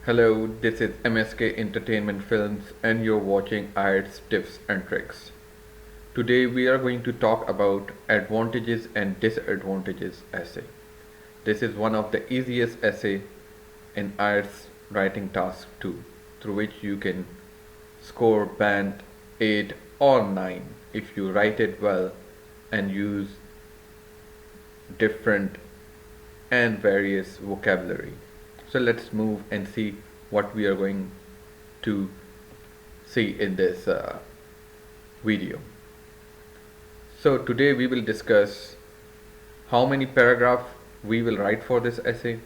Hello, this is MSK Entertainment Films and you're watching IELTS Tips and Tricks. Today we are going to talk about advantages and disadvantages essay. This is one of the easiest essay in IELTS Writing Task 2 through which you can score band 8 or 9 if you write it well and use different and various vocabulary. So let's move and see what we are going to see in this video. So today we will discuss how many paragraphs we will write for this essay,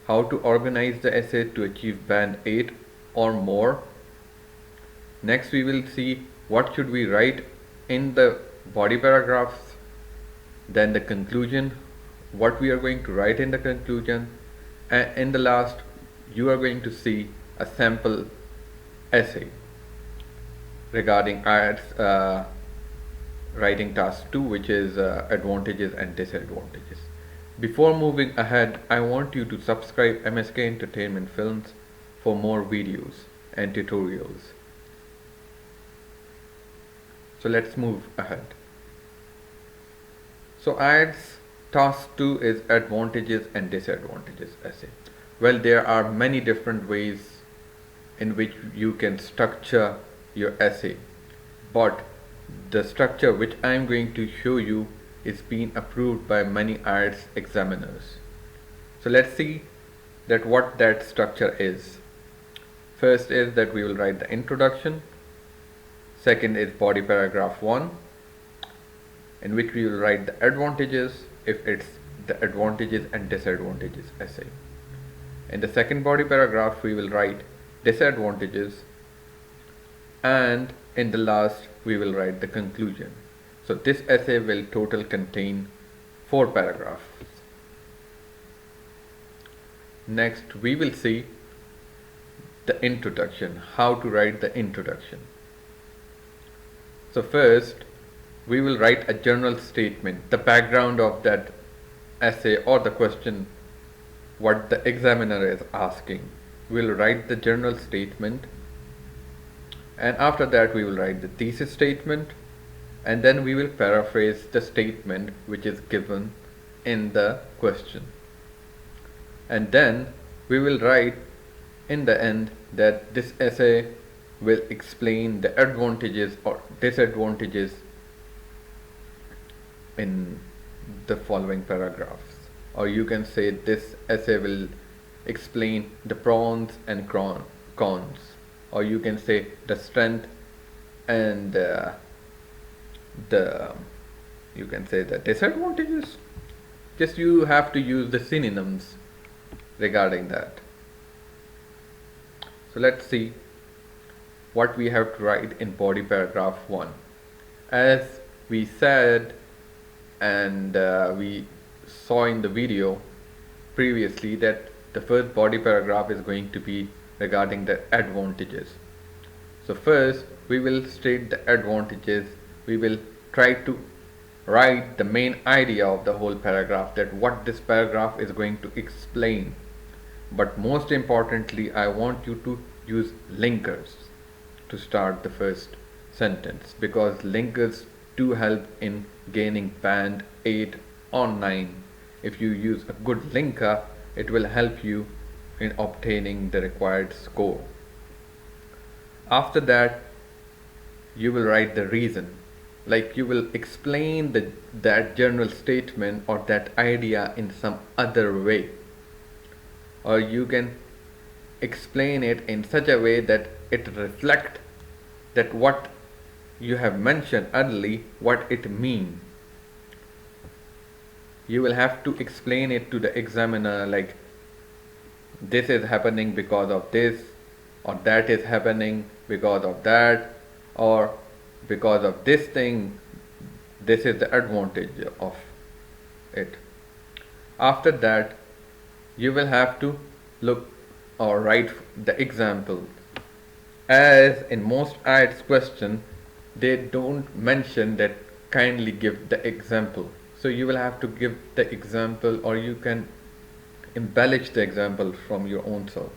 how to organize the essay to achieve band 8 or more. Next we will see what should we write in the body paragraphs, then the conclusion, what we are going to write in the conclusion, and in the last you are going to see a sample essay regarding IELTS writing task 2, which is advantages and disadvantages. Before moving ahead, I want you to subscribe MSK Entertainment Films for more videos and tutorials. So let's move ahead. So IELTS Task 2 is advantages and disadvantages essay. Well, there are many different ways in which you can structure your essay, but the structure which I am going to show you is being approved by many IELTS examiners. So let's see that what that structure is. First is that we will write the introduction. Second is body paragraph 1, in which we will write the advantages if it's the advantages and disadvantages essay. In the second body paragraph we will write disadvantages, and in the last we will write the conclusion. So this essay will total contain 4 paragraphs. Next we will see the introduction, how to write the introduction. So first we will write a general statement, the background of that essay or the question what the examiner is asking. We will write the general statement, and after that we will write the thesis statement, and then we will paraphrase the statement which is given in the question. And then we will write in the end that this essay will explain the advantages or disadvantages in the following paragraphs, or you can say this essay will explain the pros and cons, or you can say the strength and you can say the disadvantages. Just you have to use the synonyms regarding that. So let's see what we have to write in body paragraph 1. As we said and we saw in the video previously that the first body paragraph is going to be regarding the advantages. So first we will state the advantages. We will try to write the main idea of the whole paragraph, that what this paragraph is going to explain. But most importantly, I want you to use linkers to start the first sentence, because linkers do help in gaining band 8 or 9. If you use a good linker, it will help you in obtaining the required score. After that you will write the reason, like you will explain that general statement or that idea in some other way, or you can explain it in such a way that it reflects that what you have mentioned earlier, what it means. You will have to explain it to the examiner, like this is happening because of this, or that is happening because of that, or because of this thing, this is the advantage of it. After that you will have to look or write the example. As in most IELTS question, they don't mention that kindly give the example. So you will have to give the example, or you can embellish the example from your own self.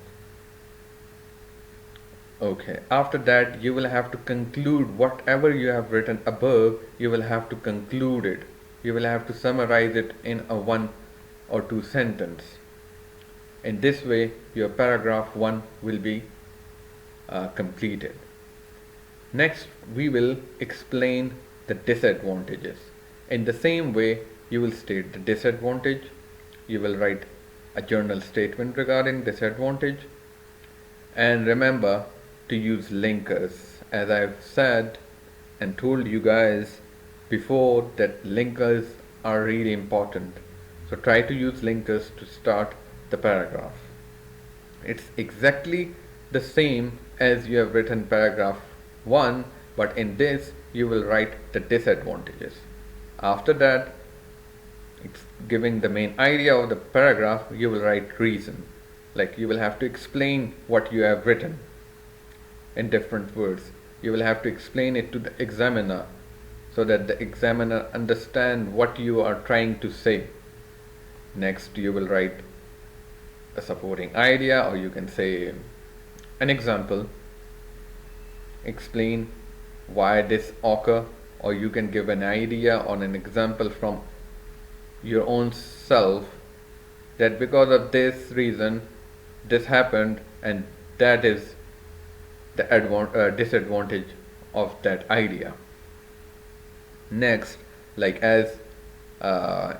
Okay, after that you will have to conclude whatever you have written above, you will have to conclude it. You will have to summarize it in a one or two sentence. In this way, your paragraph 1 will be completed. Next, we will explain the disadvantages. In the same way, you will state the disadvantage, you will write a journal statement regarding disadvantage, and remember to use linkers. As I've said and told you guys before, that linkers are really important. So try to use linkers to start the paragraph. It's exactly the same as you have written paragraph 1, but in this you will write the disadvantages. After that, it's giving the main idea of the paragraph, you will write reason. Like you will have to explain what you have written in different words. You will have to explain it to the examiner so that the examiner understand what you are trying to say. Next, you will write a supporting idea, or you can say an example. Explain why this occur, or you can give an idea or an example from your own self that because of this reason this happened, and that is the disadvantage of that idea. Next, like as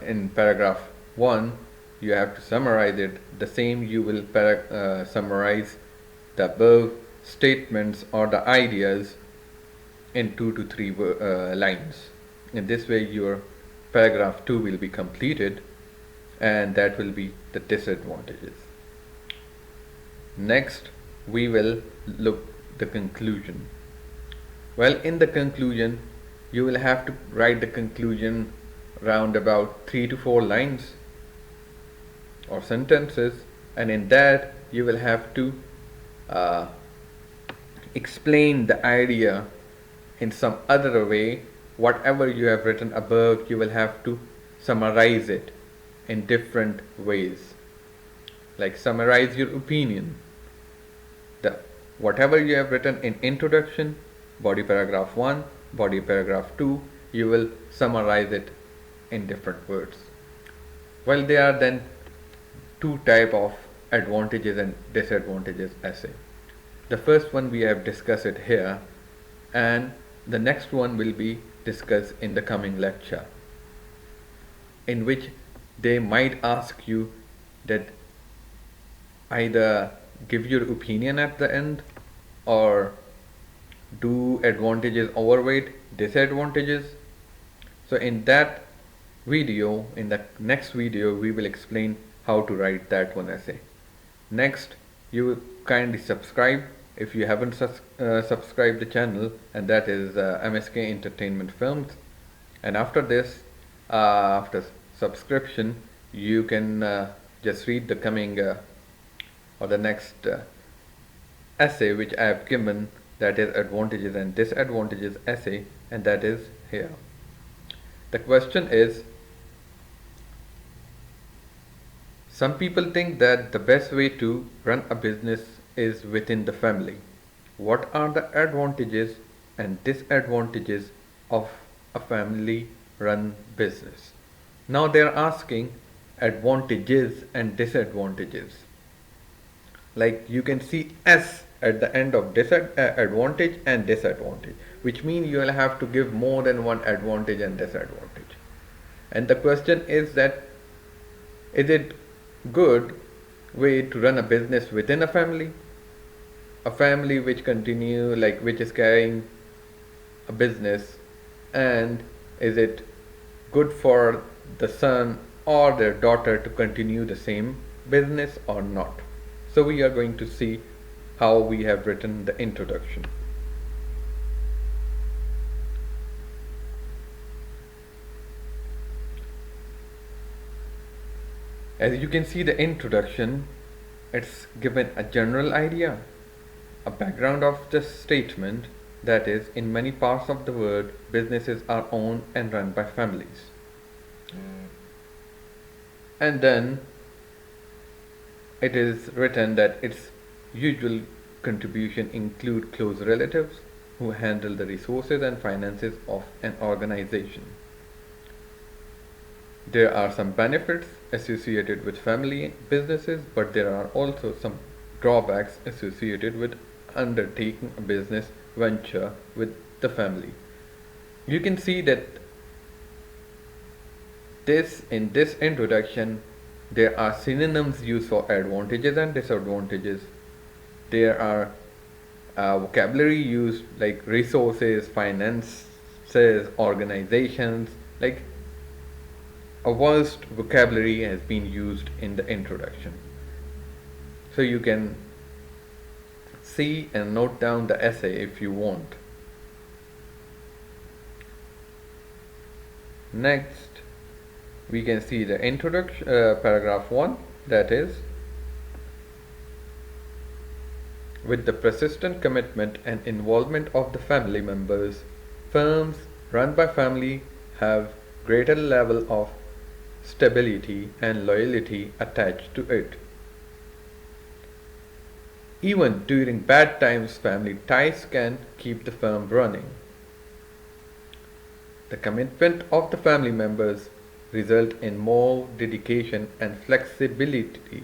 in paragraph 1 you have to summarize it, the same you will summarize the above statements or the ideas in 2 to 3 lines. In this way your paragraph 2 will be completed, and that will be the disadvantages. Next, we will look the conclusion. Well, in the conclusion you will have to write the conclusion round about 3 to 4 lines or sentences, and in that you will have to uh, explain the idea in some other way. Whatever you have written above, you will have to summarize it in different ways. Like summarize your opinion. Whatever you have written in introduction, body paragraph 1, body paragraph 2, you will summarize it in different words. Well, there are then two type of advantages and disadvantages essay. The first one we have discussed it here, and the next one will be discussed in the coming lecture, in which they might ask you that either give your opinion at the end, or do advantages overweight disadvantages. So in that video, in the next video, we will explain how to write that one essay. Next, you kindly subscribe if you haven't subscribed the channel, and that is MSK Entertainment Films. And after this, after subscription, you can just read the coming or the next essay which I have given, that is advantages and disadvantages essay, and that is here. The question is, some people think that the best way to run a business is within the family. What are the advantages and disadvantages of a family run business? Now they are asking advantages and disadvantages. Like you can see S at the end of advantage and disadvantage, which means you will have to give more than one advantage and disadvantage. And the question is that, is it good way to run a business within a family which continue, like which is carrying a business, and is it good for the son or their daughter to continue the same business or not? So we are going to see how we have written the introduction. As you can see the introduction, it's given a general idea, a background of the statement, that is, in many parts of the world, businesses are owned and run by families. And then it is written that it's usual contribution include close relatives who handle the resources and finances of an organization. There are some benefits associated with family businesses, but there are also some drawbacks associated with undertaking a business venture with the family. You can see that in this introduction there are synonyms used for advantages and disadvantages. There are vocabulary used like resources, finances, organizations, like a vast vocabulary has been used in the introduction. So you can see and note down the essay if you want. Next, we can see the introduction, paragraph 1, that is, with the persistent commitment and involvement of the family members, firms run by family have greater level of stability and loyalty attached to it. Even during bad times, family ties can keep the firm running. The commitment of the family members result in more dedication and flexibility.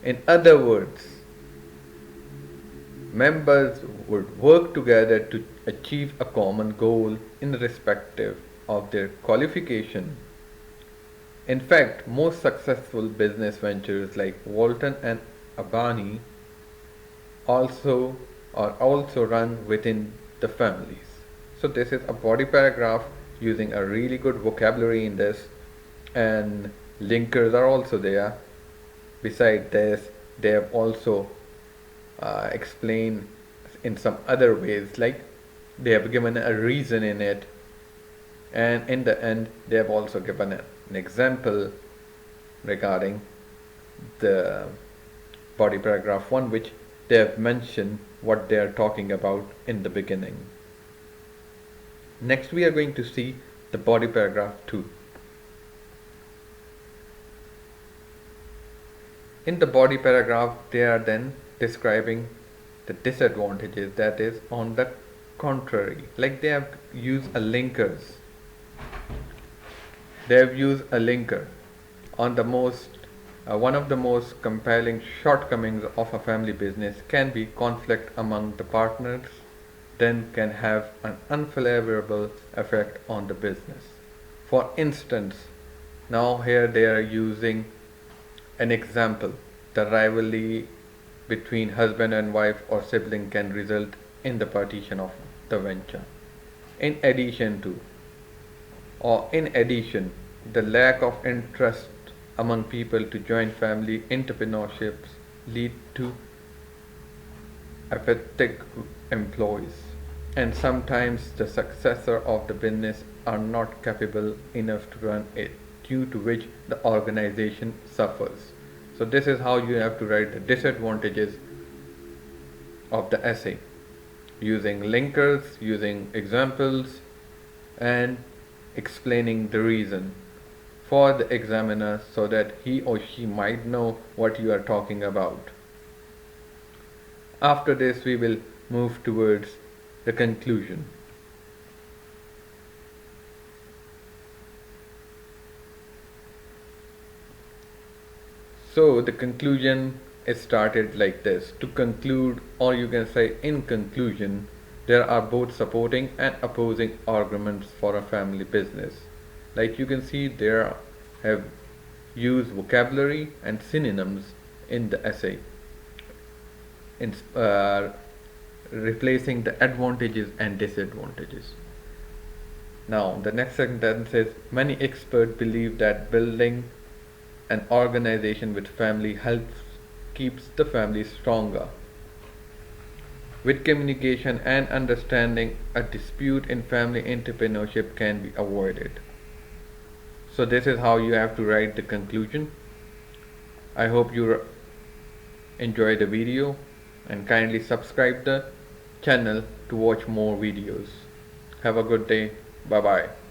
In other words, members would work together to achieve a common goal irrespective of their qualification. In fact, most successful business ventures like Walton and Abani are also run within the families. So this is a body paragraph using a really good vocabulary in this, and linkers are also there. Beside this, they have also explained in some other ways, like they have given a reason in it, and in the end they have also given an example regarding the body paragraph 1, which they have mentioned what they are talking about in the beginning. Next we are going to see the body paragraph 2. In the body paragraph they are then describing the disadvantages, that is on the contrary, like they have used a linkers. They have used a linker on the one of the most compelling shortcomings of a family business can be conflict among the partners, then can have an unfavorable effect on the business. For instance, now here they are using an example. The rivalry between husband and wife or sibling can result in the partition of the venture. In addition, the lack of interest among people to join family entrepreneurships lead to apathetic employees, and sometimes the successor of the business are not capable enough to run it, due to which the organization suffers. So this is how you have to write the disadvantages of the essay, using linkers, using examples, and explaining the reason for the examiner so that he or she might know what you are talking about. After this, we will move towards the conclusion. So the conclusion is started like this. To conclude, or you can say in conclusion, there are both supporting and opposing arguments for a family business. Like you can see, there have used vocabulary and synonyms in the essay, replacing the advantages and disadvantages. Now the next sentence is, many experts believe that building an organization with family keeps the family stronger. With communication and understanding, a dispute in family entrepreneurship can be avoided. So this is how you have to write the conclusion. I hope you enjoy the video and kindly subscribe the channel to watch more videos. Have a good day. Bye bye.